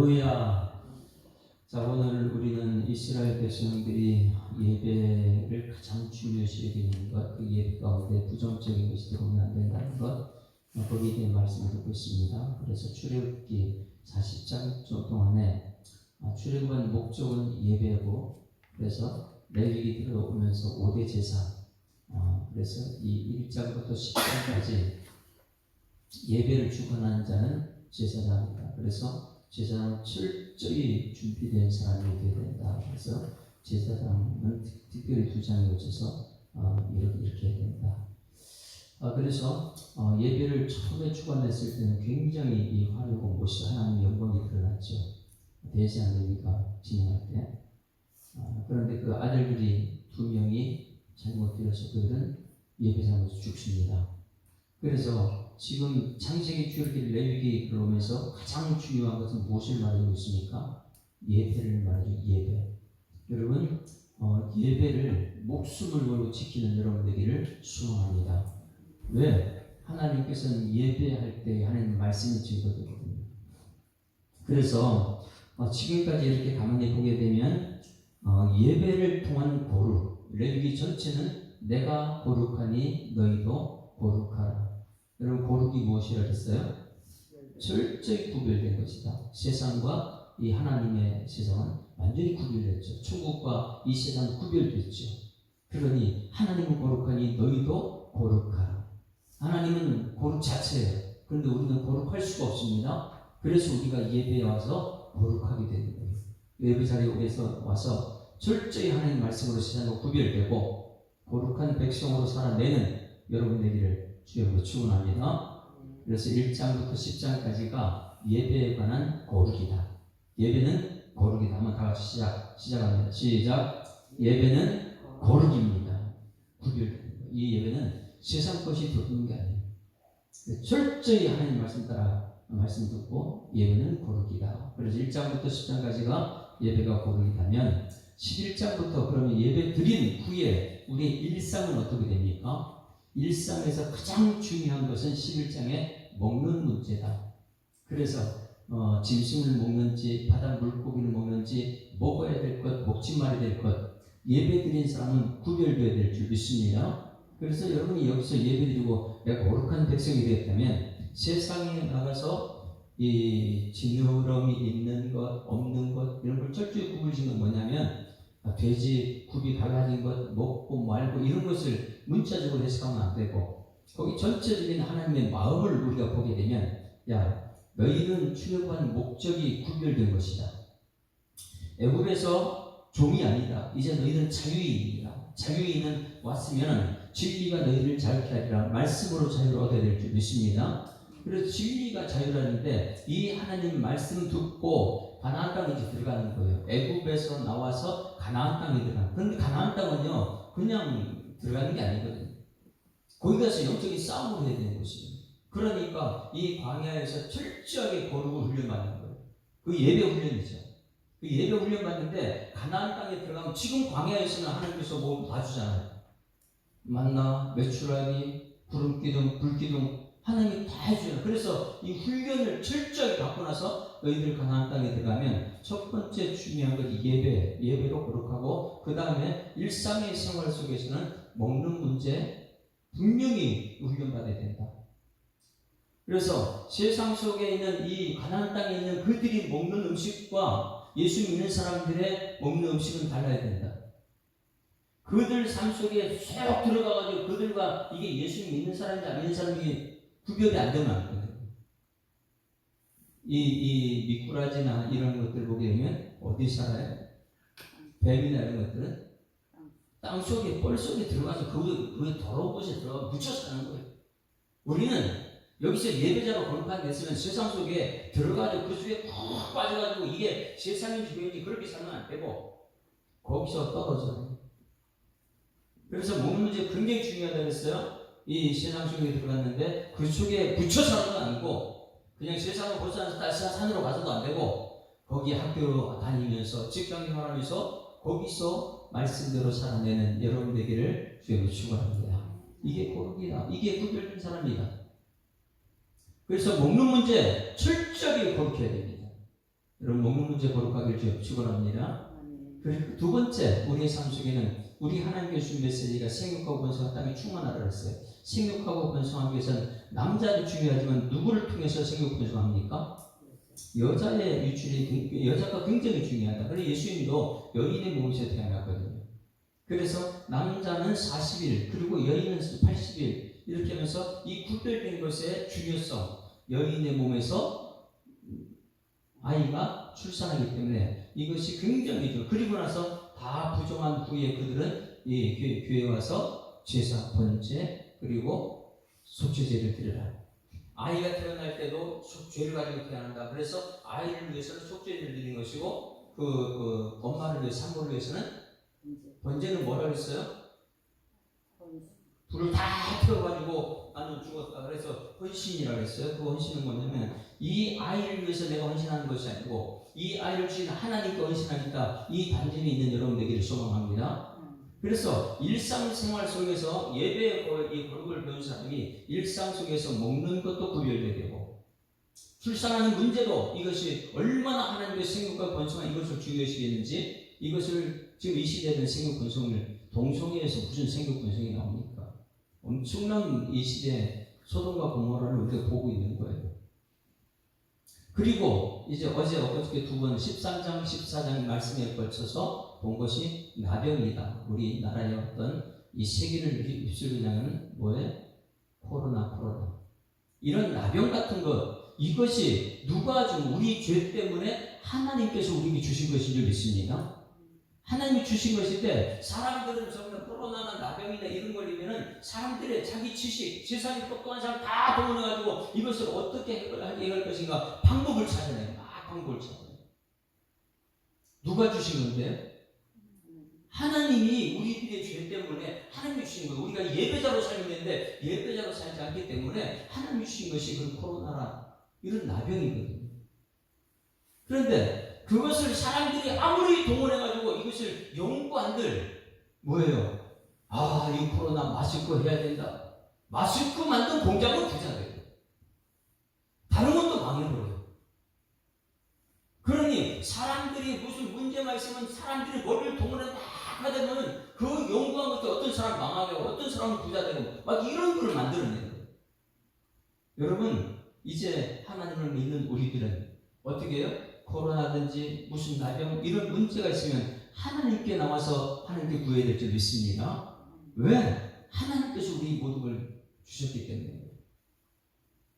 할렐루야. 자, 오늘 우리는 이스라엘 백성들이 예배를 가장 중요시 여기는 것, 그 예배 가운데 부정적인 것이 들어오면 안 된다는 것, 거기에 대한 말씀을 듣고 있습니다. 그래서 출애굽기 40장 동안에 출애굽한 목적은 예배고, 그래서 레위기 들어오면서 5대 제사, 그래서 이 1장부터 10장까지 예배를 주관하는 자는 제사장입니다. 그래서 제사장은 철저히 준비된 사람이 되어야 된다. 그래서 제사장은 특별히 두 장에 걸쳐서 이렇게 해야 된다. 그래서 예배를 처음에 주관했을 때는 굉장히 이 화려하고 멋있어 하나님의 영광이 드러났죠. 대제한 레위가 진행할 때. 그런데 그 아들들이 두 명이 잘못되어서 그들은 예배장에서 죽습니다. 그래서 지금 창세기, 출애굽기, 레위기를 오면서 가장 중요한 것은 무엇을 말하고 있습니까? 예배를 말하죠. 예배. 여러분, 예배를 목숨을 걸고 지키는 여러분 되기를 소원합니다. 왜? 하나님께서는 예배할 때 하는 말씀이 증거되거든요. 그래서 지금까지 이렇게 가만히 보게 되면 예배를 통한 거룩, 레위기 전체는 내가 거룩하니 너희도 거룩하라. 여러분, 거룩이 무엇이라 했어요? 철저히 구별된 것이다. 세상과 이 하나님의 세상은 완전히 구별됐죠. 천국과 이 세상은 구별됐죠. 그러니 하나님은 거룩하니 너희도 거룩하라. 하나님은 거룩 자체예요. 그런데 우리는 거룩할 수가 없습니다. 그래서 우리가 예배에 와서 거룩하게 되는 거예요. 예배 자리에 와서 철저히 하나님 말씀으로 세상과 구별되고 거룩한 백성으로 살아내는 여러분 되기를 주여로 축원합니다. 그래서 1장부터 10장까지가 예배에 관한 거룩이다. 예배는 거룩이다. 한번 다 같이 시작합니다. 시작. 예배는 거룩입니다. 구별되는 거예요. 이 예배는 세상 것이 들어오는 게 아니에요. 철저히 하나님 말씀 따라 말씀 듣고 예배는 거룩이다. 그래서 1장부터 10장까지가 예배가 거룩이다면 11장부터 그러면 예배 드린 후에 우리의 일상은 어떻게 됩니까? 일상에서 가장 중요한 것은 11장에 먹는 문제다. 그래서 짐승을 먹는지 바다 물고기를 먹는지 먹어야 될 것, 먹지 말아야 될 것, 예배 드린 사람은 구별되어야 될 줄 믿습니다. 그래서 여러분이 여기서 예배 드리고 내가 거룩한 백성이 되었다면 세상에 나가서 이 지느러미 있는 것, 없는 것 이런 걸 철저히 구분하는 건 뭐냐면 돼지 굽이 갈라진 것 먹고 말고 이런 것을 문자적으로 해석하면 안 되고 거기 전체적인 하나님의 마음을 우리가 보게 되면 야 너희는 출애굽한 목적이 구별된 것이다. 애굽에서 종이 아니다. 이제 너희는 자유인이다. 자유인은 왔으면 진리가 너희를 자유케 하리라. 말씀으로 자유를 얻어야 될 줄 믿습니다. 그래서 진리가 자유라는데 이 하나님 말씀 듣고 가나안 땅에 이제 들어가는 거예요. 애굽에서 나와서 가나안 땅에 들어가는. 그런데 가나안 땅은요 그냥 들어가는 게 아니거든요. 거기 가서 영적인 싸움을 해야 되는 것이에요. 그러니까 이 광야에서 철저하게 거룩을 훈련받는 거예요. 그 예배 훈련이죠. 그 예배 훈련 받는데 가나안 땅에 들어가면 지금 광야에서는 하나님께서 뭐 봐주잖아요. 만나, 메추라기, 구름기둥, 불기둥 하나님이 다 해줘요. 그래서 이 훈련을 철저하게 받고 나서 너희들 가나안 땅에 들어가면 첫 번째 중요한 것이 예배로 거룩하고 그 다음에 일상의 생활 속에서는 먹는 문제 분명히 훈련받아야 된다. 그래서 세상 속에 있는 이 가나안 땅에 있는 그들이 먹는 음식과 예수 믿는 사람들의 먹는 음식은 달라야 된다. 그들 삶 속에 쏙 들어가가지고 그들과 이게 예수 믿는 사람인지 안 믿는 사람이 구별이 안 되면 안 돼요. 이 미꾸라지나 이런 것들 보게 되면 어디 살아요? 뱀이나 이런 것들은 땅 속에 뻘 속에 들어가서 그 더러운 곳에 들어가 묻혀 사는 거예요. 우리는 여기서 예배자로 거룩한 됐으면 세상 속에 들어가서 그 속에 푹 빠져가지고 이게 세상인 주변인지 그렇게 살면 안 되고 거기서 떨어져요. 그래서 먹는 문제 굉장히 중요하다고 했어요. 이 세상 속에 들어갔는데 그 속에 붙여 사는 건 아니고 그냥 세상을 벗어나서 다시 산으로 가서도 안 되고 거기 학교로 다니면서 직장 생활하면서 거기서 말씀대로 살아내는 여러분 되기를 주님으로 축원합니다. 이게 거룩이다. 이게 구별된 사람이다. 그래서 먹는 문제 철저하게 거룩해야 됩니다. 여러분 먹는 문제 거룩하길 축원합니다. 그리고 두 번째 우리의 삶 속에는 우리 하나님께 주신 메시지가 생육하고 번성한 땅에 충만하라 했어요. 생육하고 번성하기 위해서는 남자도 중요하지만 누구를 통해서 생육 번성합니까? 여자의 유출이 여자가 굉장히 중요하다. 그래서 예수님도 여인의 몸에서 태어났거든요. 그래서 남자는 40일 그리고 여인은 80일 이렇게 하면서 이 구별된 것의 중요성 여인의 몸에서 아이가 출산하기 때문에 이것이 굉장히 좋아요. 그리고 나서 다 부정한 후에 그들은 이 교회에 와서 제사, 번제 그리고 속죄제를 드려라. 아이가 태어날 때도 죄를 가지고 태어난다. 그래서 아이를 위해서는 속죄제를 드리는 것이고 그 엄마를 위해서 산모를 위해서는 번제는 뭐라 그랬어요? 불을 다 태워가지고 나는 죽었다. 그래서 헌신이라고 했어요. 그 헌신은 뭐냐면 이 아이를 위해서 내가 헌신하는 것이 아니고 이 아이를 주신 하나님께 헌신하니까 이 단점이 있는 여러분 되기를 소망합니다. 그래서 일상생활 속에서 예배의 이 거룩을 배운 사람이 일상 속에서 먹는 것도 구별되게 되고 출산하는 문제도 이것이 얼마나 하나님의 생육과 번성한 이것을 중요시했는지 이것을 지금 이 시대에는 생육 번성을 동성애에서 무슨 생육 번성이 나옵니까? 엄청난 이 시대에 소돔과 고모라를 우리가 보고 있는 거예요. 그리고 이제 어저께 두 번 13장, 14장 말씀에 걸쳐서 본 것이 나병이다. 우리나라의 어떤 이 세계를 휩쓸고 하는 뭐예요? 코로나. 이런 나병 같은 것, 이것이 누가 준 우리 죄 때문에 하나님께서 우리에게 주신 것인 줄 믿습니다. 하나님이 주신 것인데 사람들은 정말 코로나나 나병이나 이런 걸리면은 사람들의 자기 지식, 세상에 똑똑한 사람 다 동원해가지고 이것을 어떻게 해결할 것인가 방법을 찾아내요. 방법을 찾아내요. 누가 주신 건데요? 하나님이 우리들의 죄 때문에 하나님이 주신 거예요. 우리가 예배자로 살면 되는데 예배자로 살지 않기 때문에 하나님이 주신 것이 그 코로나나 이런 나병이거든요. 그런데 그것을 사람들이 아무리 동원해가지고 이것을 연구한들 뭐예요? 이 코로나 마스크 해야 된다. 마스크 만든 공장은 부자 돼요. 다른 것도 망해버려요. 그러니 사람들이 무슨 문제가 있으면 사람들이 머리를 동원해 막 하다 보면 그 연구한 것도 어떤 사람 망하게 하고 어떤 사람은 부자 되고 막 이런 걸 만들어내요. 여러분 이제 하나님을 믿는 우리들은 어떻게 해요? 코로나든지 무슨 나병 이런 문제가 있으면 하나님께 나와서 하나님께 구해야 될 줄 믿습니다. 왜? 하나님께서 우리 모든 걸 주셨기 때문에.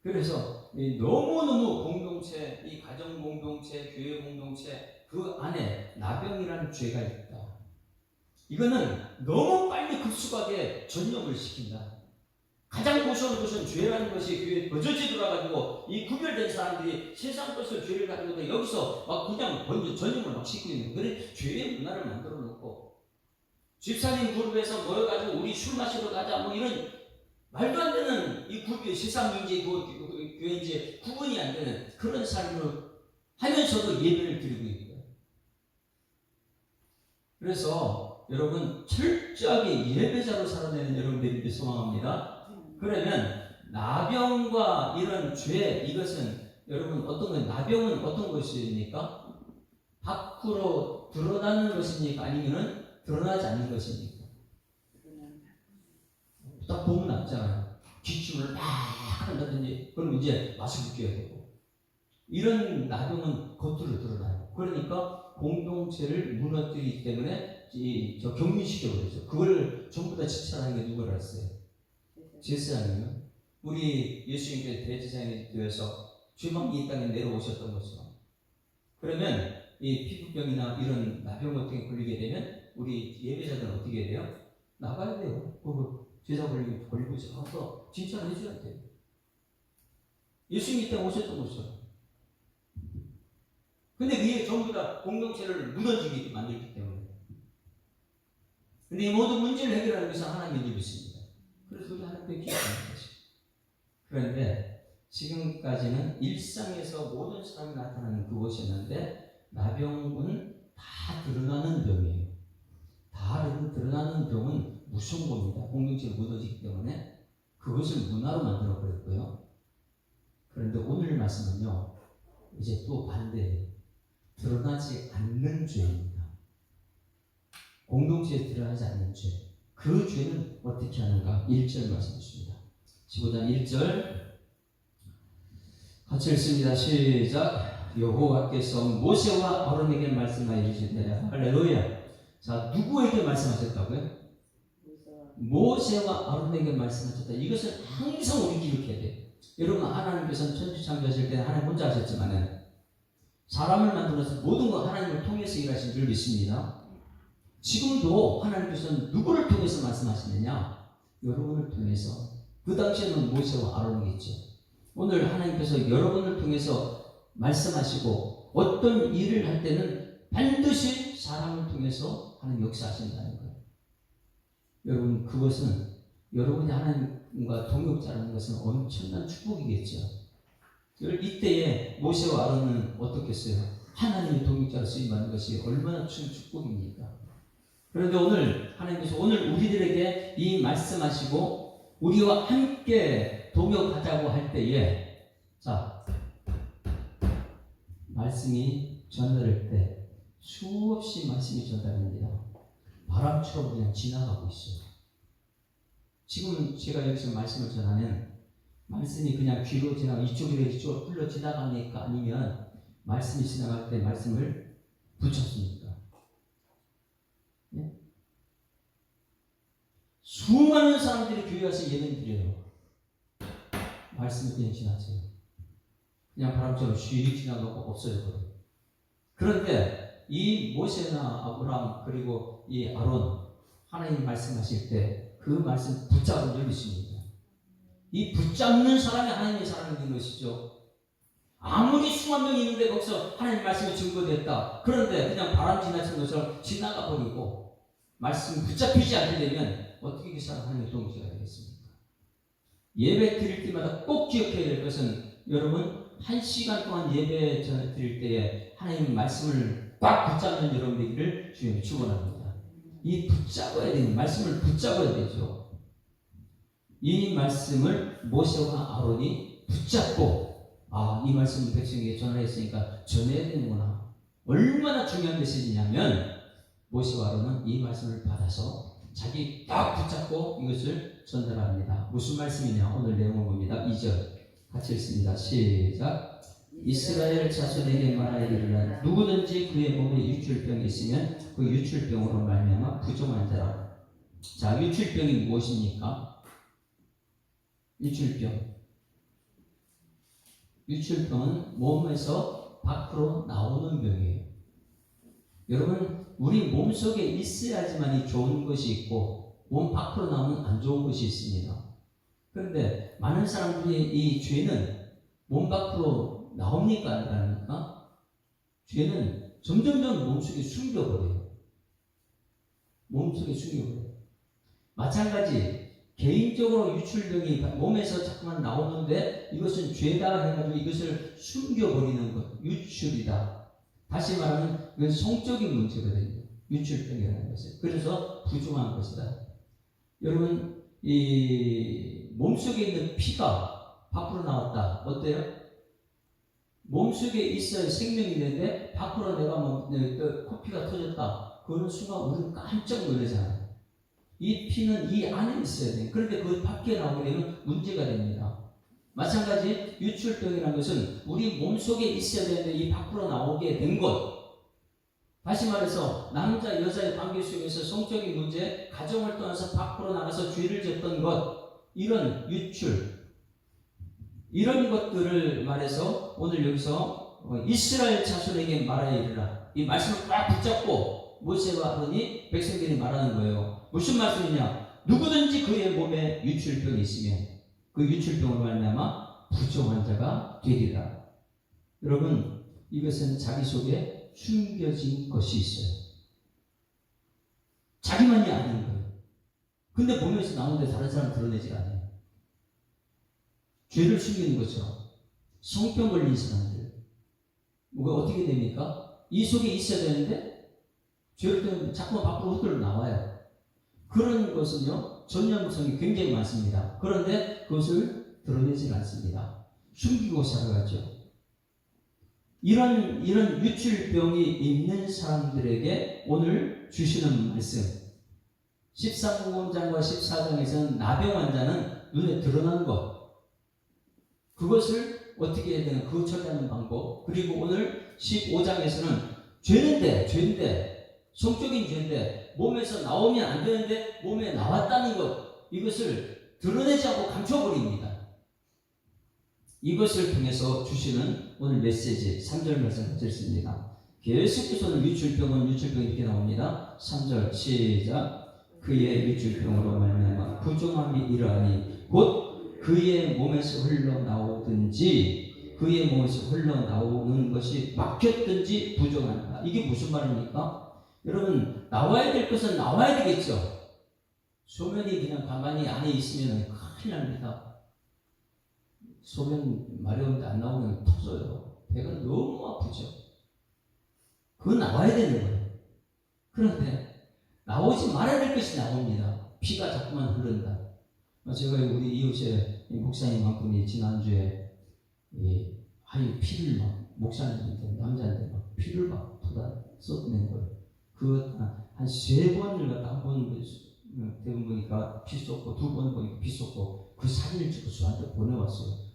그래서 너무너무 공동체, 이 가정 공동체, 교회 공동체 그 안에 나병이라는 죄가 있다. 이거는 너무 빨리 급속하게 전염을 시킨다. 가장 고소한 것은 죄라는 것이 교회에 버젓이 들어가지고 이 구별된 사람들이 세상 것을 죄를 가지고 여기서 막 그냥 전염을 막 시키고 있는 그런 죄의 문화를 만들어 놓고 집사님 그룹에서 모여가지고 우리 술 마시러 가자 뭐 이런 말도 안 되는 이 세상인지 교회인지 구분이 안 되는 그런 삶을 하면서도 예배를 드리고 있고요. 그래서 여러분 철저하게 예배자로 살아내는 여러분들이 소망합니다. 그러면 나병과 이런 죄 이것은 여러분 어떤 건 나병은 어떤 것입니까? 밖으로 드러나는 것입니까? 아니면은 드러나지 않는 것입니까? 딱 보면 남잖아요. 기침을 막 한다든지 그럼 이제 마스크 껴야 되고 이런 나병은 겉으로 드러나요. 그러니까 공동체를 무너뜨리기 때문에 격리시켜버리죠. 그걸 전부 다 지체하는 게 누구를 했어요? 제사장이요. 우리 예수님께서 대제사장이 되어서 죄망이 이 땅에 내려오셨던 것처럼. 그러면 이 피부병이나 이런 나병 같은 게 걸리게 되면 우리 예배자들은 어떻게 해야 돼요? 나가야 돼요. 제사 걸리고 가서 진찰을 해줘야 돼요. 예수님이 이 땅에 오셨던 것처럼. 근데 위에 전부 다 공동체를 무너지게 만들기 때문에. 근데 이 모든 문제를 해결하는 것은 하나님의 일이 있습니다. 그래서 우리 하나님께 기도하는 것이. 그런데 지금까지는 일상에서 모든 사람이 나타나는 그것이었는데 나병은 다 드러나는 병이에요. 다 드러나는 병은 무서운 겁니다. 공동체가 무너지기 때문에 그것을 문화로 만들어 버렸고요. 그런데 오늘 말씀은요. 이제 또 반대예요. 드러나지 않는 죄입니다. 공동체에 드러나지 않는 죄. 그 죄는 어떻게 하는가? 1절 말씀 주십니다. 15장 1절 같이 읽습니다. 시작. 여호와께서 모세와 아론에게 말씀하여 이르시되 할렐루야. 자, 누구에게 말씀하셨다고요? 모세와 아론에게 말씀하셨다. 이것을 항상 우리 기억해야 돼요. 여러분, 하나님께서는 천지 창조하실 때는 하나님 혼자 하셨지만은 사람을 만들어서 모든 것 하나님을 통해서 일하신 줄 믿습니다. 지금도 하나님께서는 누구를 통해서 말씀하시느냐? 여러분을 통해서. 그 당시에는 모세와 아론이겠죠. 오늘 하나님께서 여러분을 통해서 말씀하시고 어떤 일을 할 때는 반드시 사람을 통해서 하나님 역사하신다는 거예요. 여러분, 그것은 여러분이 하나님과 동역자라는 것은 엄청난 축복이겠죠. 이때에 모세와 아론은 어떻겠어요? 하나님의 동역자로 쓰임받는 것이 얼마나 큰 축복입니까? 그런데 오늘 하나님께서 오늘 우리들에게 이 말씀하시고 우리와 함께 동역하자고 할 때에, 자, 말씀이 전달할 때 수없이 말씀이 전달됩니다. 바람처럼 그냥 지나가고 있어요. 지금 제가 여기서 말씀을 전하면 말씀이 그냥 귀로 지나가 이쪽으로 흘러 지나갑니까? 아니면 말씀이 지나갈 때 말씀을 붙였습니까? 예? 수많은 사람들이 교회 와서 예배 드려요. 말씀이 그냥 지나쳐요. 그냥 바람처럼 쉬이 지나가고 없어져버려요. 그런데 이 모세나 아브라함 그리고 이 아론, 하나님 말씀하실 때 그 말씀 붙잡은 적이 있습니다. 이 붙잡는 사람이 하나님의 사람인 것이죠. 아무리 수만 명이 있는데 거기서 하나님 말씀이 증거됐다. 그런데 그냥 바람 지나친 것처럼 지나가 버리고 말씀이 붙잡히지 않게 되면 어떻게 그 사람 하나님의 동지가 되겠습니까? 예배 드릴 때마다 꼭 기억해야 될 것은, 여러분 1시간 동안 예배 드릴 때에 하나님 말씀을 꽉 붙잡는 여러분 되기를 주님이 축원합니다. 이 붙잡아야 되는 말씀을 붙잡아야 되죠. 이 말씀을 모세와 아론이 붙잡고, 이 말씀을 백성에게 전하였으니까 전해야 되는구나. 얼마나 중요한 메시지냐면, 모세와 아론은 이 말씀을 받아서 자기 딱 붙잡고 이것을 전달합니다. 무슨 말씀이냐? 오늘 내용을 봅니다. 2절 같이 읽습니다. 시작. 이스라엘 자손에게 말하여 이르라. 누구든지 그의 몸에 유출병이 있으면 그 유출병으로 말미암아 부정한 자라. 자, 유출병이 무엇입니까? 유출병은 몸에서 밖으로 나오는 병이에요. 여러분, 우리 몸속에 있어야지만 좋은 것이 있고 몸 밖으로 나오면 안 좋은 것이 있습니다. 그런데 많은 사람들이 이 죄는 몸 밖으로 나옵니까? 안 나옵니까? 죄는 점점점 몸속에 숨겨버려요. 마찬가지 개인적으로 유출병이 몸에서 자꾸만 나오는데 이것은 죄다 해가지고 이것을 숨겨버리는 것, 유출이다. 다시 말하면 이건 성적인 문제거든요. 유출병이라는 것은. 그래서 부정한 것이다. 여러분, 이 몸속에 있는 피가 밖으로 나왔다. 어때요? 몸속에 있어야 생명이 있는데 밖으로 내가 코피가 터졌다. 그러는 순간 우리는 깜짝 놀라잖아요. 이 피는 이 안에 있어야 돼요. 그런데 그 밖에 나오게 되면 문제가 됩니다. 마찬가지 유출병이라는 것은 우리 몸속에 있어야 되는데 이 밖으로 나오게 된 것. 다시 말해서 남자 여자의 관계 속에서 성적인 문제, 가정을 떠나서 밖으로 나가서 죄를 졌던 것, 이런 유출, 이런 것들을 말해서 오늘 여기서 이스라엘 자손에게 말하여 이르라. 이 말씀을 꽉 붙잡고 모세와 아론이 백성들이 말하는 거예요. 무슨 말씀이냐? 누구든지 그의 몸에 유출병이 있으면 그 유출병으로 말미암아 부정한 자가 되리라. 여러분, 이것은 자기 속에 숨겨진 것이 있어요. 자기만이 아닌 거예요. 근데 몸에서 나오는데 다른 사람 드러내지 않아요. 죄를 숨기는 것처럼. 성병 걸린 사람들, 뭐가 어떻게 됩니까? 이 속에 있어야 되는데 죄를 때문에 자꾸만 밖으로 흩어져 나와요. 그런 것은요, 전염성이 굉장히 많습니다. 그런데 그것을 드러내지 않습니다. 숨기고 살아가죠. 이런 유출병이 있는 사람들에게 오늘 주시는 말씀 13공장과 14장에서는 나병 환자는 눈에 드러난 것 그것을 어떻게 해야 되나 그거 처리하는 방법 그리고 오늘 15장에서는 죄인데 성적인 죄인데 몸에서 나오면 안 되는데 몸에 나왔다는 것 이것을 드러내지 않고 감춰버립니다. 이것을 통해서 주시는 오늘 메시지 3절 말씀 드렸습니다. 계속해서 유출병은 이렇게 나옵니다. 3절 시작 그의 유출병으로 말미암아 부정함이 이러하니 곧 그의 몸에서 흘러나오든지 그의 몸에서 흘러나오는 것이 막혔든지 부정한다. 이게 무슨 말입니까? 여러분 나와야 될 것은 나와야 되겠죠. 소변이 그냥 가만히 안에 있으면 큰일 납니다. 소변 마려운데 안 나오면 터져요. 배가 너무 아프죠. 그건 나와야 되는 거예요. 그런데 나오지 말아야 될 것이 나옵니다. 피가 자꾸만 흐른다. 제가 우리 이웃에 목사님 한 분이 지난주에 피를 막 목사님인데 남자인데 막 피를 막 쏟아낸 거예요. 그 한 3번을 갖다 한 번 대본 보니까 피 쏟고 2번 보니까 피 쏟고 그 사진을 찍고 저한테 보내왔어요.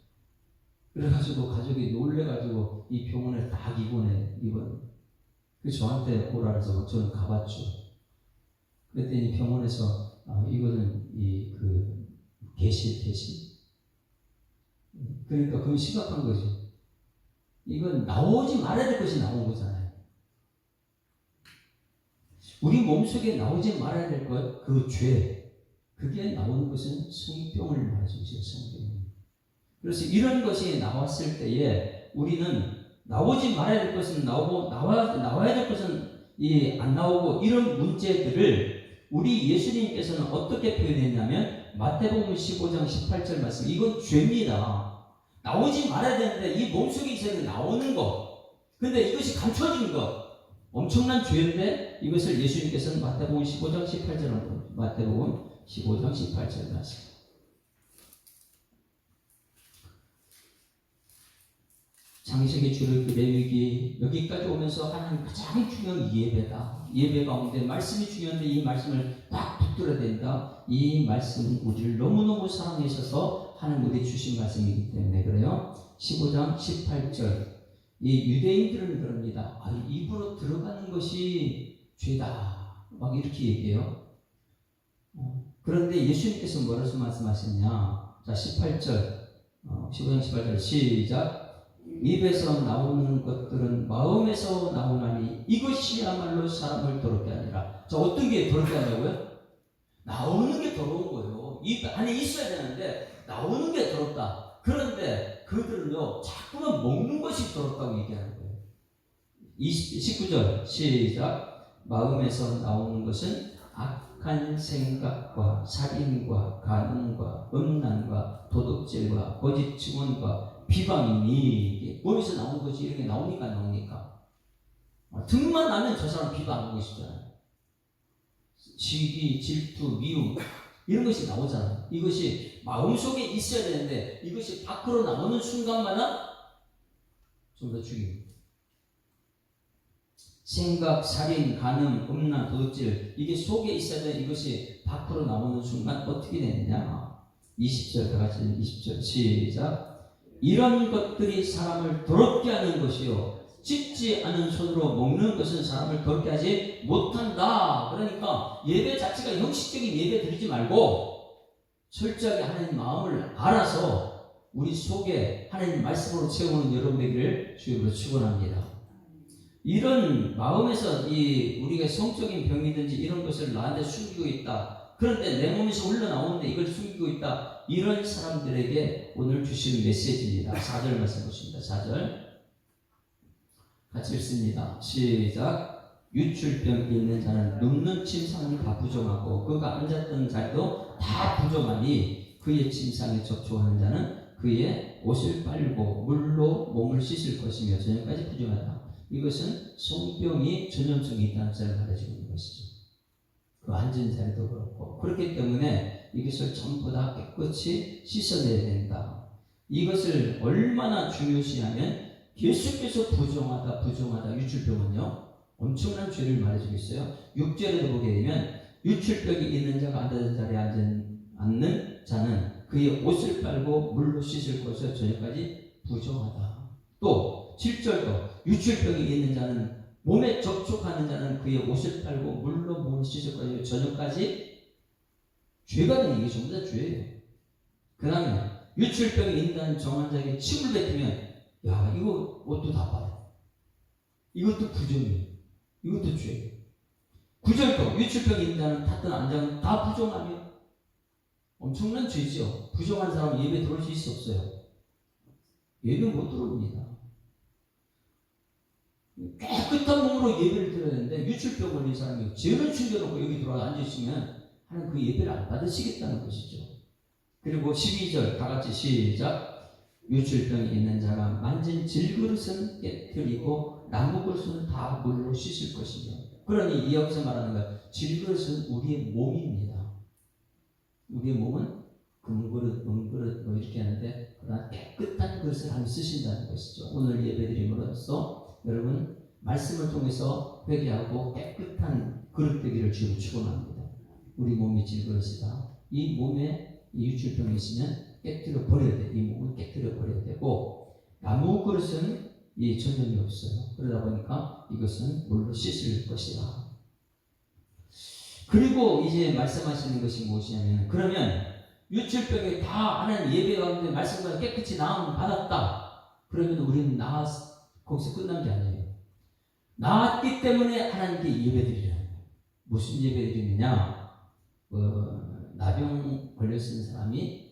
그래가지고 가족이 놀래가지고 이 병원에 딱 입원. 그래서 저한테 오라 그래서 저는 가봤죠. 그랬더니 병원에서 이거는 개실. 그러니까 그건 심각한 거지. 이건 나오지 말아야 될 것이 나온 거잖아요. 우리 몸속에 나오지 말아야 될 것, 그 죄, 그게 나오는 것은 성병을 말해주죠. 성병. 그래서 이런 것이 나왔을 때에 우리는 나오지 말아야 될 것은 나오고 나와야 될 것은 안 나오고 이런 문제들을 우리 예수님께서는 어떻게 표현했냐면 마태복음 15장 18절 말씀 이건 죄입니다. 나오지 말아야 되는데 이 몸속에 있어야 나오는 것 근데 이것이 감춰진 것 엄청난 죄인데 이것을 예수님께서는 마태복음 15장 18절 마태복음 15장 18절 말씀 장세기 출애굽기 레위기 여기까지 오면서 하나님 가장 중요한 예배다. 예배 가운데 말씀이 중요한데 이 말씀을 딱 붙들어야 된다. 이 말씀은 우리를 너무너무 사랑해 주셔서 하나님 우리 주신 말씀이기 때문에 그래요. 15장 18절 이 유대인들은 그럽니다. 입으로 들어가는 것이 죄다. 막 이렇게 얘기해요. 그런데 예수님께서 뭐라고 말씀하셨냐. 자 18절 15장 18절 시작 입에서 나오는 것들은 마음에서 나오나니 이것이야말로 사람을 더럽게 하니라. 자 어떤 게 더럽게 하냐고요? 나오는 게 더러운 거예요. 입 안에 있어야 되는데 나오는 게 더럽다. 그런데 그들은요 자꾸만 먹는 것이 더럽다고 얘기하는 거예요. 19절 시작 마음에서 나오는 것은 악한 생각과 살인과 간음과 음란과 도둑질과 거짓 증언과 비방이니 몸에서 나오는 것이 이렇게 나오니까 등만 나면 저 사람 비방하는 것이잖아요. 시기, 질투, 미움 이런 것이 나오잖아요. 이것이 마음속에 있어야 되는데 이것이 밖으로 나오는 순간마다 좀 더 죽입니다. 생각, 살인, 간음, 음란, 도둑질 이게 속에 있어야 되는 이것이 밖으로 나오는 순간 어떻게 되느냐 20절 다 같이 20절 시작 이런 것들이 사람을 더럽게 하는 것이요 씻지 않은 손으로 먹는 것은 사람을 더럽게 하지 못한다. 그러니까 예배 자체가 형식적인 예배 드리지 말고 철저하게 하나님 마음을 알아서 우리 속에 하나님 말씀으로 채우는 여러분 되기를 주님으로 축원합니다. 이런 마음에서 우리가 성적인 병이든지 이런 것을 나한테 숨기고 있다. 그런데 내 몸에서 흘러나오는데 이걸 숨기고 있다. 이런 사람들에게 오늘 주시는 메시지입니다. 4절 말씀 보십니다. 4절 같이 읽습니다. 시작 유출병 있는 자는 눕는 침상은 다 부정하고 그가 앉았던 자리도 다 부정하니 그의 침상에 접촉하는 자는 그의 옷을 빨고 물로 몸을 씻을 것이며 저녁까지 부정하다. 이것은 성병이 전염성이 있다는 것을 가르치고 있는 것이죠. 그 앉은 자리도 그렇고 그렇기 때문에 이것을 전부 다 깨끗이 씻어내야 된다. 이것을 얼마나 중요시하면 계속해서 부정하다. 유출병은요 엄청난 죄를 말해주고 있어요. 6절에도 보게 되면 유출병이 있는 자가 앉은 자리에 앉는 자는 그의 옷을 빨고 물로 씻을 것을 저녁까지 부정하다. 또 7절도 유출병이 있는 자는 몸에 접촉하는 자는 그의 옷을 빨고 물로 몸을 씻을 것을 저녁까지 죄가 되는 게 전부 다 죄예요. 그 다음에 유출병이 있는 정한 자에게 침을 뱉으면 야 이거 옷도 다 빨아. 이것도 부정이에요. 이것도 죄예요. 9절도 유출병이 있는 자는 탔든 앉아는 다 부정하며 엄청난 죄죠. 부정한 사람은 예배 들어올 수 없어요. 예배 못 들어옵니다. 깨끗한 몸으로 예배를 드려야 되는데 유출병 걸린 사람이 죄를 숨겨놓고 여기 들어와 앉으시면 하나님 그 예배를 안 받으시겠다는 것이죠. 그리고 12절 다 같이 시작. 유출병이 있는 자가 만진 질그릇은 깨뜨리고 나무그릇은 다 물로 씻을 것이며. 그러니 이 여기서 말하는 것 질그릇은 우리의 몸입니다. 우리의 몸은 금그릇, 은그릇 뭐 이렇게 하는데 그러나 깨끗한 그릇을 하나님 쓰신다는 것이죠. 오늘 예배드림으로써 여러분 말씀을 통해서 회개하고 깨끗한 그릇 되기를 주로 축원합니다. 우리 몸이 질그릇이다. 이 몸에 이 유출병이 있으면 깨뜨려 버려야 돼. 이 몸은 깨뜨려 버려야 되고 나무 그릇은 이 전염이 없어요. 그러다 보니까 이것은 물로 씻을 것이다. 그리고 이제 말씀하시는 것이 무엇이냐면 그러면 유출병이 다 하나님 예배 가운데 말씀과 깨끗이 나음 받았다. 그러면 우리는 거기서 끝난 게 아니에요. 나았기 때문에 하나님께 예배드리라는 거예요. 무슨 예배드리느냐? 나병 걸렸는 사람이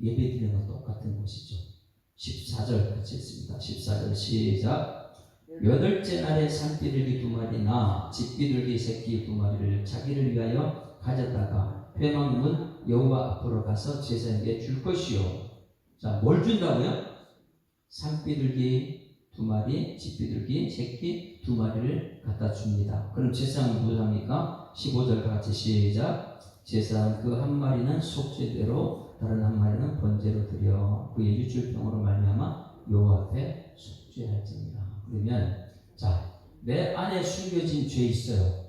예배드리는 것과 똑같은 것이죠. 14절 같이 했습니다. 14절 시작. 8째 날에 산비둘기 2마리나 집비둘기 새끼 2마리를 자기를 위하여 가져다가 회막문 여호와 앞으로 가서 제사장에게 줄 것이요. 자, 뭘 준다고요? 산비둘기 2마리, 집비둘기 새끼 2마리를 갖다 줍니다. 그럼 제사장은 무엇 합니까? 15절 같이 시작. 제사장 그 한 마리는 속죄대로 다른 한 마리는 번제로 드려 그의 유출병으로 말미암아 여호와 앞에 속죄할지니라. 그러면 자, 내 안에 숨겨진 죄 있어요.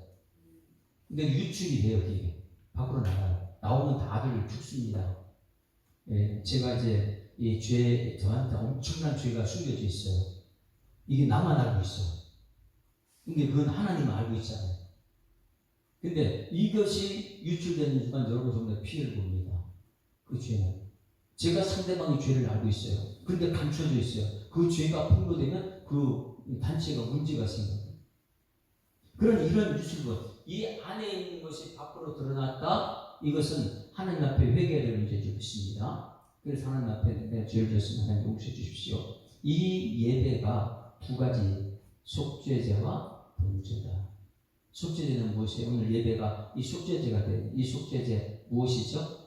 근데 유출이 돼요. 이게 밖으로 나가요. 나오면 다들 죽습니다. 예, 제가 이제 이 죄 저한테 엄청난 죄가 숨겨져 있어요. 이게 나만 알고 있어요. 근데 그건 하나님은 알고 있잖아요. 근데 이것이 유출되는 순간 여러분 정말 피해를 봅니다. 그 죄는 제가 상대방의 죄를 알고 있어요. 근데 감춰져 있어요. 그 죄가 폭로되면 그 단체가 문제가 생겨요. 그런 이런 유출과 이 안에 있는 것이 밖으로 드러났다. 이것은 하나님 앞에 회개를 문제줄 것입니다. 그래서 하나님 앞에 내가 죄를 졌으면 하나님 용서해 주십시오. 이 예배가 두 가지 속죄제와 번제다. 속죄제는 무엇이에요? 오늘 예배가 이 속죄제가 돼요. 이 속죄제 무엇이죠?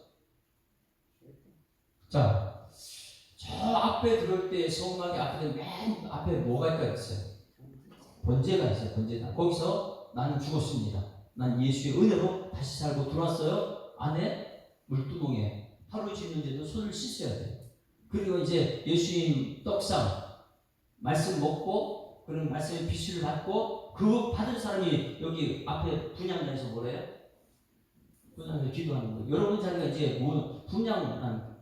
자, 저 앞에 들어올 때 성막의 앞에 맨 앞에 뭐가 있다 했어요? 번제가 있어요. 번제다. 거기서 나는 죽었습니다. 난 예수의 은혜로 다시 살고 들어왔어요. 안에 물두멍에 하루 씻는 죄도 손을 씻어야 돼요. 그리고 이제 예수님 떡상 말씀 먹고 그런 말씀의 비수를 받고 그 받은 사람이 여기 앞에 분향단에서 뭐래요? 분향에서 기도하는 거예요. 여러분 자리가 이제 뭐 분향한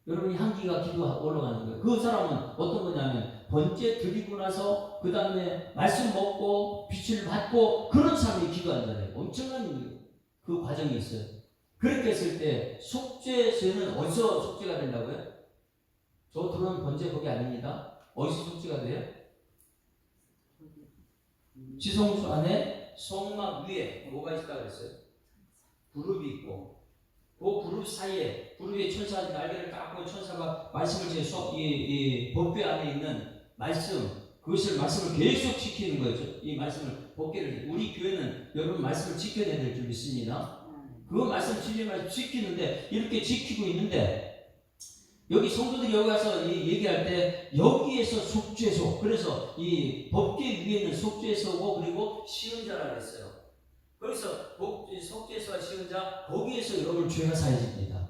여러분이 향기가 기도가 올라가는 거예요. 그 사람은 어떤 거냐면 번제 드리고 나서 그 다음에 말씀 먹고 비추를 받고 그런 사람이 기도한다네요. 엄청난 그 과정이 있어요. 그렇게 했을 때 속죄죄는 어디서 속죄가 된다고요? 저 들어온 번제 거기 아닙니다. 어디서 속죄가 돼요? 지성소 안에 성막 위에 뭐가 있다고 그랬어요? 그룹이 있고 그 그룹 사이에 그룹 위에 천사 날개를 깎고 천사가 말씀을 제 이 법궤 안에 있는 말씀 그것을 말씀을 계속 지키는 거죠. 이 말씀을 법궤를 우리 교회는 여러분 말씀을 지켜야 될 줄 믿습니다. 그 말씀 지키는데 이렇게 지키고 있는데 여기 성도들이 여기 와서 얘기할 때 여기에서 속죄소 그래서 이 법궤 위에는 속죄소고 그리고 시은자라고 했어요. 그래서 속죄소와 시은자 거기에서 여러분 죄가 사해집니다.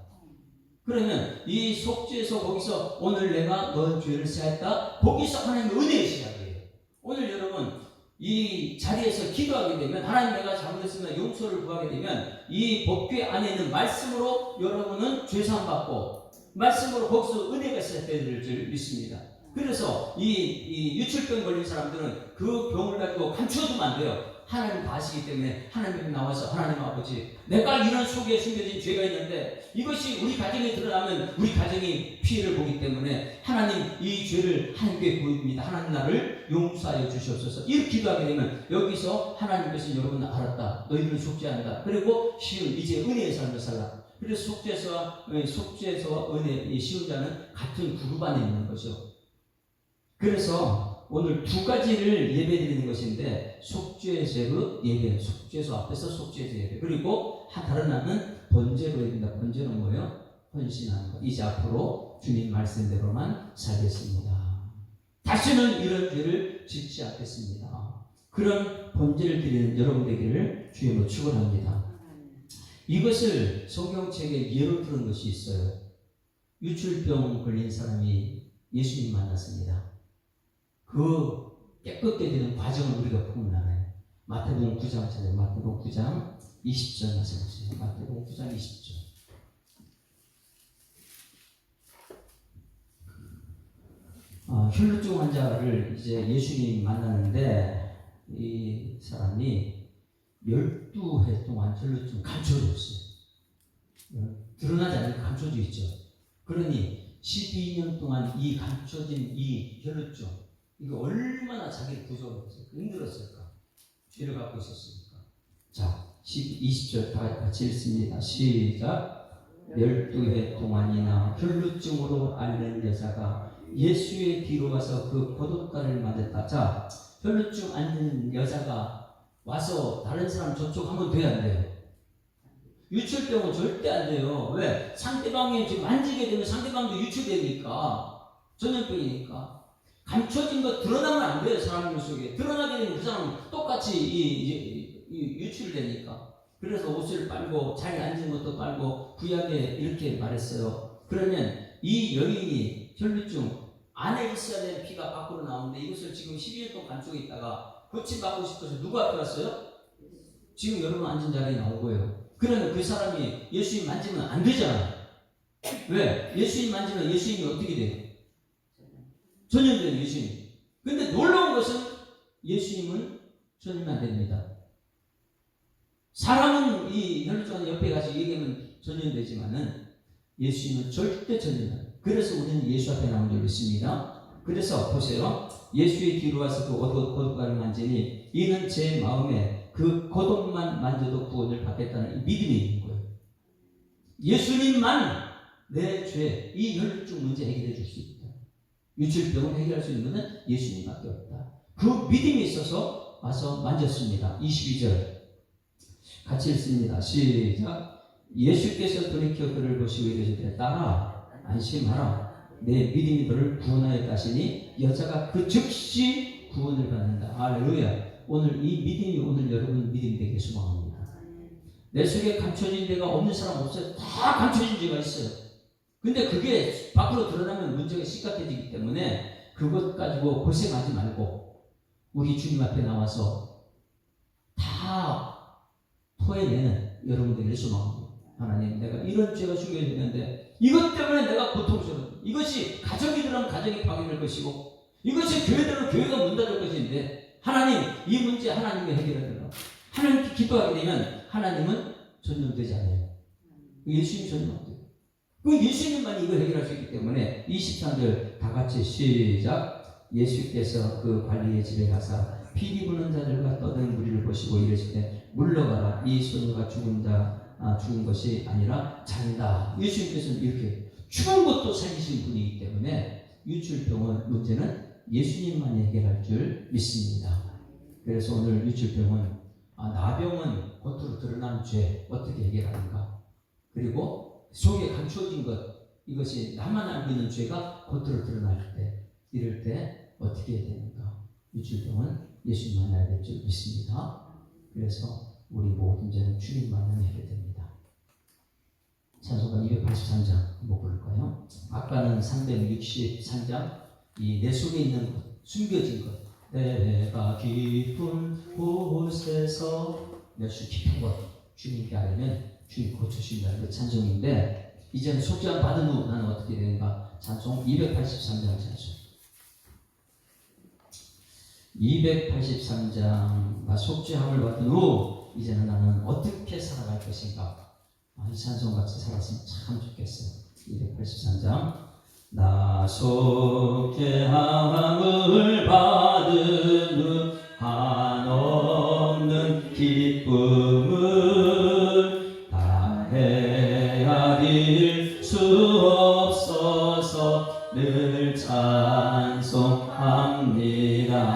그러면 이 속죄소 거기서 오늘 내가 너 죄를 사했다. 거기서 하나님의 은혜의 시작이에요. 오늘 여러분 이 자리에서 기도하게 되면 하나님 내가 잘못했으면 용서를 구하게 되면 이 법궤 안에 있는 말씀으로 여러분은 죄사함 받고 말씀으로 거기서 은혜가 시작될 줄 믿습니다. 그래서 이 유출병 걸린 사람들은 그 병을 가지고 감추어두면 안 돼요. 하나님 다 아시기 때문에 하나님 나와서 하나님 아버지 내가 이런 속에 숨겨진 죄가 있는데 이것이 우리 가정에 드러나면 우리 가정이 피해를 보기 때문에 하나님 이 죄를 하나님께 보입니다. 하나님 나를 용서하여 주시옵소서. 이렇게 기도하게 되면 여기서 하나님께서 여러분 알았다. 너희들은 속죄한다. 그리고 쉬운 이제 은혜의 삶을 살라. 그래서 속죄서와 은혜 쉬운 자는 같은 그룹 안에 있는 거죠. 그래서 오늘 두 가지를 예배드리는 것인데 속죄제로 예배, 속죄소 앞에서 속죄제 예배, 그리고 다른 하나는 번제로 예배입니다. 번제는 뭐예요? 헌신하는 것. 이제 앞으로 주님 말씀대로만 살겠습니다. 다시는 이런 죄를 짓지 않겠습니다. 그런 번제를 드리는 여러분 되기를 주님으로 축원합니다. 이것을 성경책에 예로 들은 것이 있어요. 유출병 걸린 사람이 예수님 만났습니다. 그 깨끗게 되는 과정을 우리가 보면 알아요. 마태복음 9장 찾아요. 마태복음 9장 20절 말씀하세요. 마태복음 9장 20절. 혈루증 환자를 이제 예수님이 만나는데 이 사람이 12해 동안 혈루증 감춰졌어요. 드러나지 않는 감춰져 있죠. 그러니 12년 동안 이 감춰진 이 혈루증 이거 얼마나 자기를 부족했을까, 힘들었을까, 죄를 갖고 있었으니까. 자, 20절 다 같이 읽습니다. 시작. 12해 동안이나 혈루증으로 앓는 여자가 예수의 뒤로 와서 그 고독가를 맞았다. 자, 혈루증 앓는 여자가 와서 다른 사람 접촉하면 돼야 안 돼요? 유출병은 절대 안 돼요. 왜? 상대방이 지금 만지게 되면 상대방도 유출되니까, 전염병이니까. 감춰진 거 드러나면 안 돼요. 사람 속에 드러나게 되면 그 사람은 똑같이 유출되니까. 그래서 옷을 빨고 자리에 앉은 것도 빨고 구약에 이렇게 말했어요. 그러면 이 여인이 혈루증 안에 있어야 되는 피가 밖으로 나오는데 이것을 지금 12년 동안 감추고 있다가 고침받고 싶어서 누구 앞에 왔어요? 지금 여러분 앉은 자리에 나온 거예요. 그러면 그 사람이 예수님 만지면 안 되잖아요. 왜? 예수님 만지면 예수님이 어떻게 돼요? 전염된 예수님. 근데 놀라운 것은 예수님은 전염이 안 됩니다. 사람은 이 혈루증 옆에 가서 얘기하면 전염되지만은 예수님은 절대 전염이 안 돼요. 그래서 우리는 예수 앞에 나온 줄 믿습니다. 그래서 보세요. 예수의 뒤로 와서 그 고독가를 만지니 이는 제 마음에 그 고독만 만져도 구원을 받겠다는 믿음이 있는 거예요. 예수님만 내 죄, 이 혈루증 문제 해결해 줄 수 있다. 유출병을 해결할 수 있는 것은 예수님밖에 없다. 그 믿음이 있어서 와서 만졌습니다. 22절 같이 읽습니다. 시작. 예수께서 돌이켜 그를 보시고 이르시되 딸아 안심하라. 내 믿음이 너를 구원하였다 하시니 여자가 그 즉시 구원을 받는다. 할렐루야. 오늘 이 믿음이 오늘 여러분 믿음이 되게 소망합니다. 내 속에 감춰진 데가 없는 사람 없어요. 다 감춰진 데가 있어요. 근데 그게 밖으로 드러나면 문제가 심각해지기 때문에 그것 가지고 고생하지 말고 우리 주님 앞에 나와서 다 토해내는 여러분들의 소망입니다. 하나님, 내가 이런 죄가 숨겨졌는데 이것 때문에 내가 고통스러워. 이것이 가정이 들어가면 가정이 파괴될 것이고 이것이 교회들은 교회가 문 닫을 것인데 하나님, 이 문제 하나님이 해결해달라고. 하나님께 기도하게 되면 하나님은 전염되지 않아요. 예수님 전염 안 돼요. 그 예수님만 이걸 해결할 수 있기 때문에 23절 다 같이 시작. 예수께서 그 관리의 집에 가사 피리 부는 자들과 떠드는 무리를 보시고 이르시되 물러가라. 이 소녀가 죽은 것이 아니라 잔다. 예수님께서는 이렇게 죽은 것도 살리신 분이기 때문에 유출병은 문제는 예수님만 해결할 줄 믿습니다. 그래서 오늘 유출병은 나병은 겉으로 드러난 죄 어떻게 해결하는가, 그리고 속에 감추어진 것, 이것이 나만 알고 있는 죄가 겉으로 드러날 때, 이럴 때 어떻게 해야 되는가. 유출병은 예수님 만나야 될 줄 믿습니다. 그래서 우리 모든 죄는 주님 만나면 해결됩니다. 찬송가 283장 한번 부를까요? 아까는 363장 이 내 속에 있는 것, 숨겨진 것, 내가 깊은 곳에서 몇수 깊은 것 주님께 알면 주님 고쳐주신다는 그 찬송인데, 이제는 속죄함 받은 후 나는 어떻게 되는가? 찬송 283장 찬송 283장 나 속죄함을 받은 후 이제는 나는 어떻게 살아갈 것인가? 이 찬송 같이 살았으면 참 좋겠어요. 283장 나 속죄함을 받은 후 한없는 기쁨을 다 헤아릴 수 없어서 늘 찬송합니다.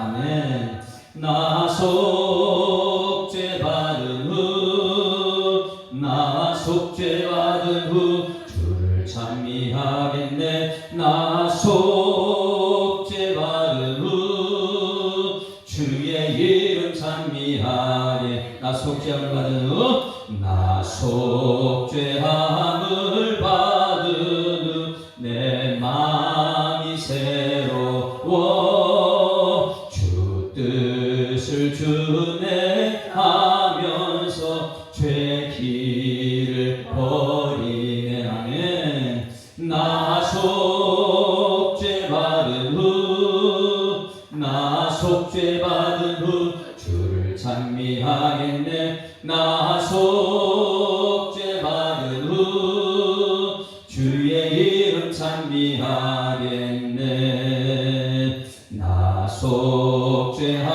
아멘. 나 속죄받은 후, 나 속죄받은 후 주를 찬미하겠네. 나 속죄받은 후 주의 이름 찬미하네. 나 속죄함을 받은 후, 나 속죄함을 받은 후 내 마음이 새로워 주 뜻을 준행하면서 죄 길을 버리네. 아멘. 나 속죄받은 후, 나 속죄받은 후 주를 찬미하겠네. 나 속죄받은 후 주의 이름 찬미하겠네. 나 속죄함을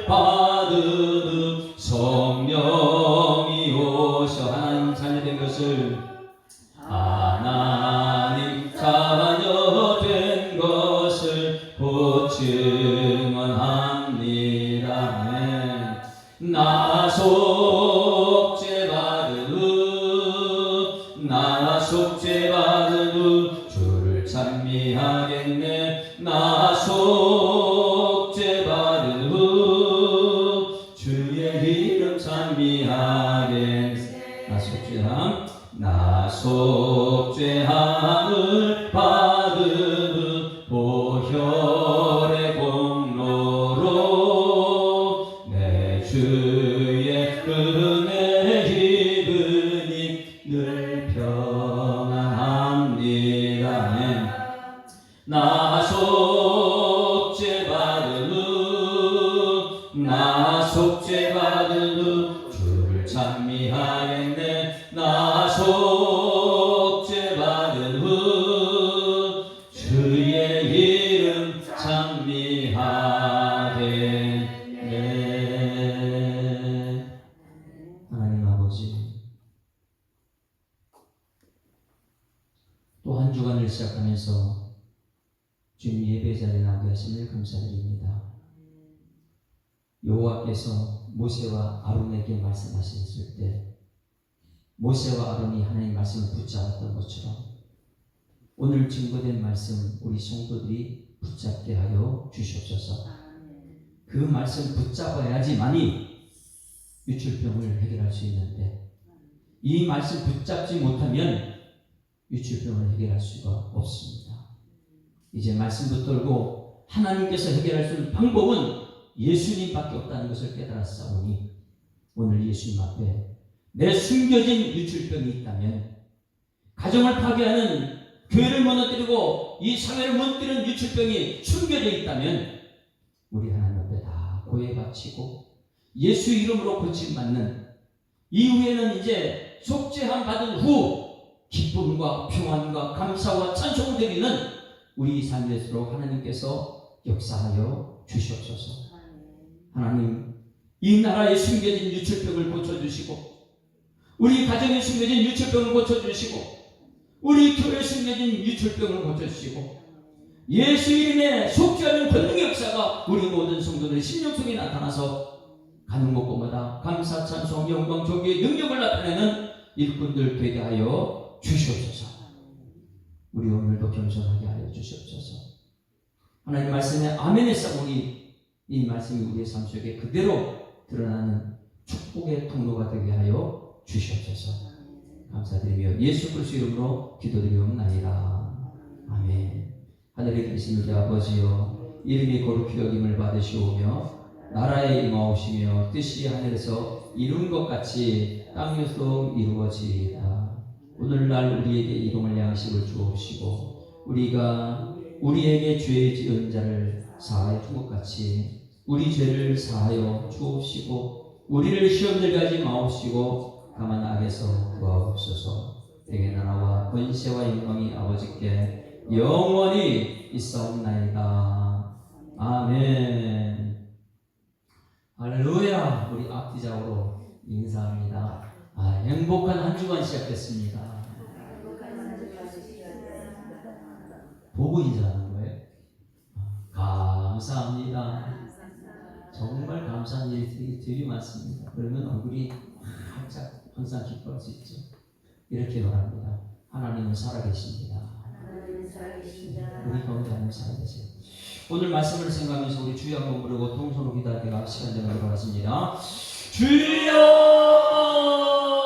받은 후 성령이 오셔 하나님 자녀된 것을, 하나님 자녀 된 것을 곧 증언합니다. 네. 나 속죄받은 후, 나 속죄받은 후 주를 찬미하겠네. 나 속죄받은 후 주의 이름 찬미하겠네. 나 속죄함, 나 속죄함을 받은 후 보혈의 공로로 내 주의 은혜 입으니 늘 평안합니다. 나 속죄받은 후, 나 속죄받은 후 주를 찬미하겠네. 나 속죄받은 후 주의 이름 찬미하겠네. 하나님 아버지, 또 한 주간을 시작하면서 주님 예배 자리에 나오게 하심을 감사드립니다. 여호와께서 모세와 아론에게 말씀하셨을 때 모세와 아론이 하나님 말씀을 붙잡았던 것처럼 오늘 증거된 말씀 우리 성도들이 붙잡게 하여 주시옵소서. 그 말씀 붙잡아야지만이 유출병을 해결할 수 있는데, 이 말씀 붙잡지 못하면 유출병을 해결할 수가 없습니다. 이제 말씀 붙들고 하나님께서 해결할 수 있는 방법은 예수님밖에 없다는 것을 깨달았사오니 오늘 예수님 앞에 내 숨겨진 유출병이 있다면, 가정을 파괴하는, 교회를 무너뜨리고 이 사회를 무너뜨리는 유출병이 숨겨져 있다면 우리 하나님 앞에 다 고해 바치고 예수 이름으로 고침받는 이후에는 이제 속죄함 받은 후 기쁨과 평안과 감사와 찬송을 드리는 우리 삶 되도록 하나님께서 역사하여 주시옵소서. 하나님, 이 나라의 숨겨진 유출병을 고쳐주시고 우리 가정에 숨겨진 유출병을 고쳐주시고 우리 교회에 숨겨진 유출병을 고쳐주시고 예수 이름의 속죄하는 권능의 역사가 우리 모든 성도들 심령 속에 나타나서 가는 곳곳마다 감사, 찬송, 영광, 존귀의 능력을 나타내는 일꾼들 되게 하여 주시옵소서. 우리 오늘도 겸손하게 하여 주시옵소서. 하나님 말씀에 아멘의 싸우니 이 말씀이 우리의 삶 속에 그대로 드러나는 축복의 통로가 되게 하여 주시옵소서. 감사드리며 예수 그리스도 이름으로 기도드리옵나이다. 아멘. 하늘에 계신 우리 아버지여, 이름이 거룩히 여김을 받으시오며 나라에 임하오시며 뜻이 하늘에서 이룬 것 같이 땅에서도 이루어지이다. 오늘날 우리에게 일용할 양식을 주옵시고 우리가 우리에게 죄 지은 자를 사하여 준 것 같이 우리 죄를 사하여 주옵시고 우리를 시험 들게 하지 마옵시고 다만 악에서 구하옵소서. 대개 나라와 권세와 영광이 아버지께 영원히 있사옵나이다. 아멘. 할렐루야. 우리 앞뒤자로 인사합니다. 행복한 한 주간 시작됐습니다. 보고 인사하는 거예요. 감사합니다. 정말 감사한 일이 되게 많습니다. 그러면 얼굴이 활짝 항상 기뻐할 수 있죠. 이렇게 말합니다. 하나님은 살아계십니다. 우리 가운데 하나님 살아계세요. 오늘 말씀을 생각하면서 우리 주여 한번 부르고 통성으로 기도할 때가 시간 되도록 하겠습니다.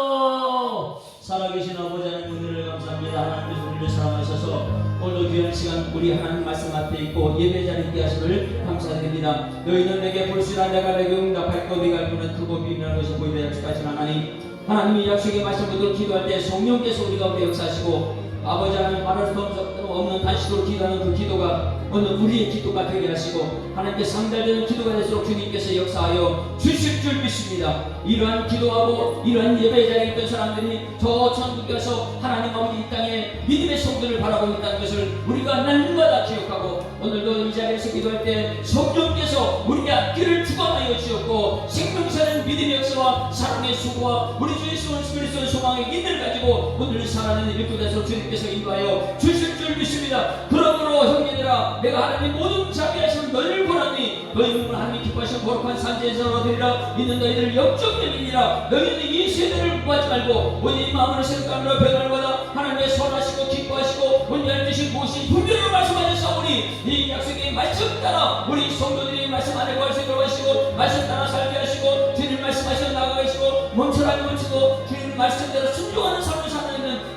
주여! 살아계신 아버지 하나님 은혜를 감사합니다. 하나님께서 우리를 사랑하셔서 오늘 귀한 시간 우리 하나님 말씀 앞에 있고 예배 자리에 있게 하심을 감사드립니다. 너희는 내게 볼수라 내가 내게 응답할 것 네가 알고는 크고 비밀한 것이 보이며 약속하신 하나님이 약속의 말씀을 기도할 때 성령께서 우리 가운데 역사하시고 아버지 하나님 말할 수 없는 단식으로 기도하는 그 기도가 오늘 우리의 기도가 되게 하시고 하나님께 상달되는 기도가 될수록 주님께서 역사하여 주실 줄 믿습니다. 이러한 기도하고 이러한 예배 자리에 있던 사람들이 저 천국에 가서 하나님 아버지 이 땅에 믿음의 성도를 바라보고 있다는 것을 우리가 날마다 기억하고 오늘도 이 자리에서 기도할 때 성령께서 우리의 앞길을 주관하여 주었고 생명사는 믿음의 역사와 사랑의 수고와 우리 주 예수 그리스도의 소망의 인을 가지고 오늘 살아내는 일꾼에서 주님께서 인도하여 주실 줄 믿습니다. 그러므로 형제들아 내가 하나님 모든 자비하시는 너희를 보라니 너희는 하나님 기뻐하시는 거룩한 산지에서 얻으리라. 있는 너희들 역정력이니라. 너희는 이 세대를 구하지 말고 오직 마음으로 생각하며 변화를 하나님의 선하시고 기뻐하시고 온전한 뜻이 무엇이 분명히 말씀하셨사오니 이 약속의 말씀 따라 우리 성도들이 말씀 안에 구할 수 있도록 하시고 말씀 따라 살게 하시고 주님 말씀하시고 나아가게 하시고 멈춰라니 멈추고 주님 말씀대로 순종하는 삶을 사는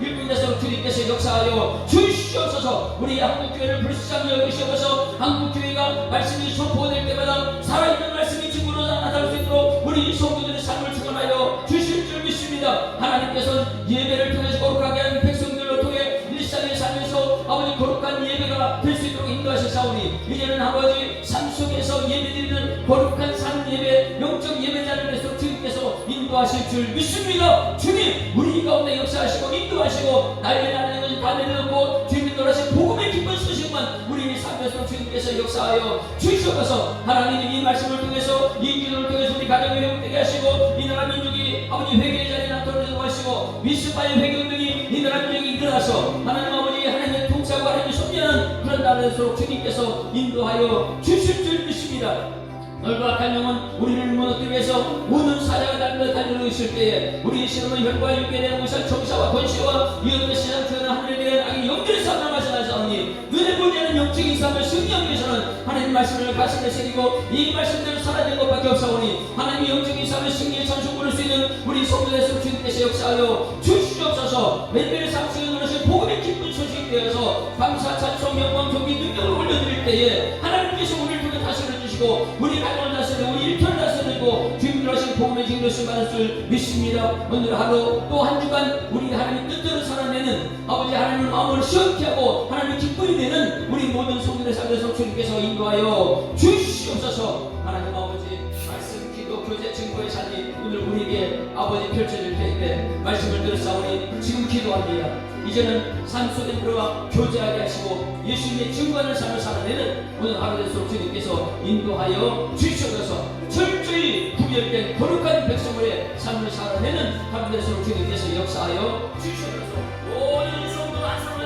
일꾼에서 주님께서 역사하여 주시옵소서. 우리 한국교회를 불쌍히 여기시옵소서. 한국교회가 말씀이 선포될 때마다 살아있는 말씀이 증거로 나타날 수 있도록 우리 성도들의 삶을 주관하여 주실 줄 믿습니다. 하나님께서는 예배를 통해서 거룩하게 하는 백성들로 통해 일상의 삶에서 아버지 거룩한 예배가 될 수 있도록 인도하셨사오니 이제는 아버지 삶 속에서 예배드리는 거룩한 삶 예배 영적 예배자를 위해서 주님께서 인도하실 줄 믿습니다. 주님 우리 가운데 역사하시고 인도하시고 나에게 나는 것을 다 내려놓고 주님이 놀라신 복음의 기쁜 소식만 우리 삶에서 주님께서 역사하여 주시옵소서. 하나님이 이 말씀을 통해서 이 기도를 통해서 우리 가정을 회복되게 하시고 이 나라 민족이 아버지 회개의 자리에 나타나도록 하시고 미스바의 회개운동이 이 나라 민족이 일어나서 하나님 아버지 하나님의 통치하고 하나님의 섭리하는 그런 나라에서 주님께서 인도하여 주실 줄 믿습니다. 넓고 악한 영은 우리를 무너뜨리기 위해서 모든 사자가 달려들고 있을 때에 우리 신앙은 혈과 육에 대한 무상 정사와 권세와 이어의 세상 주는 하늘에 대한 악이 영들의 삶을 말씀하사오니 눈에 보이지 않는 영적인 삶을 승리하기 위해서는 하나님 말씀을 가슴에 새기고 이 말씀대로 살아내는 것밖에 없사오니 하나님의 영적인 삶을 승리의 찬송 부를 수 있는 우리 성도들에서 주님께서 역사하여 주시옵소서. 매일매일 삶 속에 누르신 복음의 기쁜 소식이 되어서 감사 찬송 영광 존귀 능력을 올려드릴 때에 하나님께서 우리를 통해 다스려 주시고 우리 가정을 다스리고 우리 일터를 다스리고 주님들 하신 복음의 증거를 받을 줄 믿습니다. 오늘 하루 또 한 주간 우리 하나님 뜻대로 살아내는 아버지 하나님의 마음을 시원케 하고 하나님의 기쁨이 되는 우리 모든 성도들의 삶에서 주님께서 인도하여 주시옵소서. 하나님 아버지 말씀 기도 교제 증거의 삶이 오늘 우리에게 아버지 펼쳐질 때에 말씀을 들었사오니 지금 기도합니다. 이제는 삶 속에 들어가 교제하게 하시고 예수님의 증거하는 삶을 살아내는 오늘 하루 되도록 주님께서 인도하여 주시옵소서. 철저히 구별된 거룩한 백성들의 삶을 살아내는 하루 되도록 주님께서 역사하여 주시옵소서. 모든 성도 한 사람